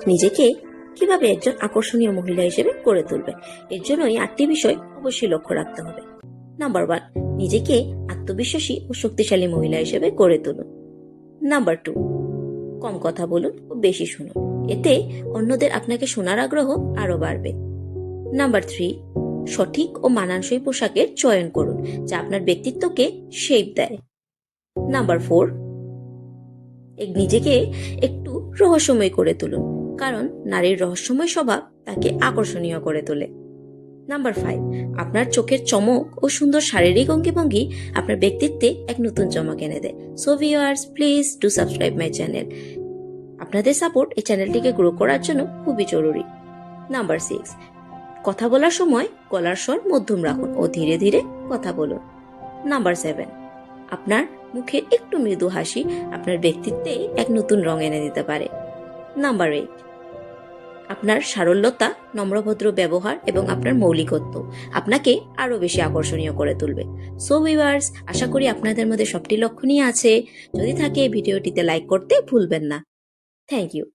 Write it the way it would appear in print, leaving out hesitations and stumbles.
নিজেকে কিভাবে একজন আকর্ষণীয় মহিলা হিসেবে গড়ে তুলবেন, এর জন্য এই 8টি বিষয় অবশ্যই লক্ষ্য রাখতে হবে। নাম্বার 1, নিজেকে আত্মবিশ্বাসী ও শক্তিশালী মহিলা হিসেবে গড়ে তুলুন। নাম্বার 2, কম কথা বলুন ও বেশি শুনুন, এতে অন্যদের আপনাকে শোনার আগ্রহ আরো বাড়বে। নাম্বার 3, সঠিক ও মানানসই পোশাকের চয়ন করুন, যা আপনার ব্যক্তিত্বকে শেপ দেয়। নাম্বার 4, নিজেকে একটু রহস্যময় করে তুলুন, কারণ নারীর রহস্যময় স্বভাব তাকে আকর্ষণীয় করে তোলে। নাম্বার 5, আপনার চোখের চমক ও সুন্দর শারীরিক অঙ্গভঙ্গি আপনার ব্যক্তিত্বে এক নতুন চমক এনে দেয়। So viewers, please do subscribe my channel. আপনাদের সাপোর্ট এই চ্যানেলটিকে গ্রো করার জন্য খুবই জরুরি। নাম্বার 6, কথা বলার সময় গলার স্বর মধ্যম রাখুন ও ধীরে ধীরে কথা বলুন। নাম্বার 7, আপনার মুখে একটু মৃদু হাসি আপনার ব্যক্তিত্বে এক নতুন রং এনে দিতে পারে। নাম্বার 8, আপনার সারল্যতা, নম্রভদ্র ব্যবহার এবং আপনার মৌলিকত্ব আপনাকে আরো বেশি আকর্ষণীয় করে তুলবে। সো ভিউয়ার্স, আশা করি আপনাদের মধ্যে সবটি লক্ষণীয় আছে। যদি থাকে ভিডিওটিতে লাইক করতে ভুলবেন না। Thank you.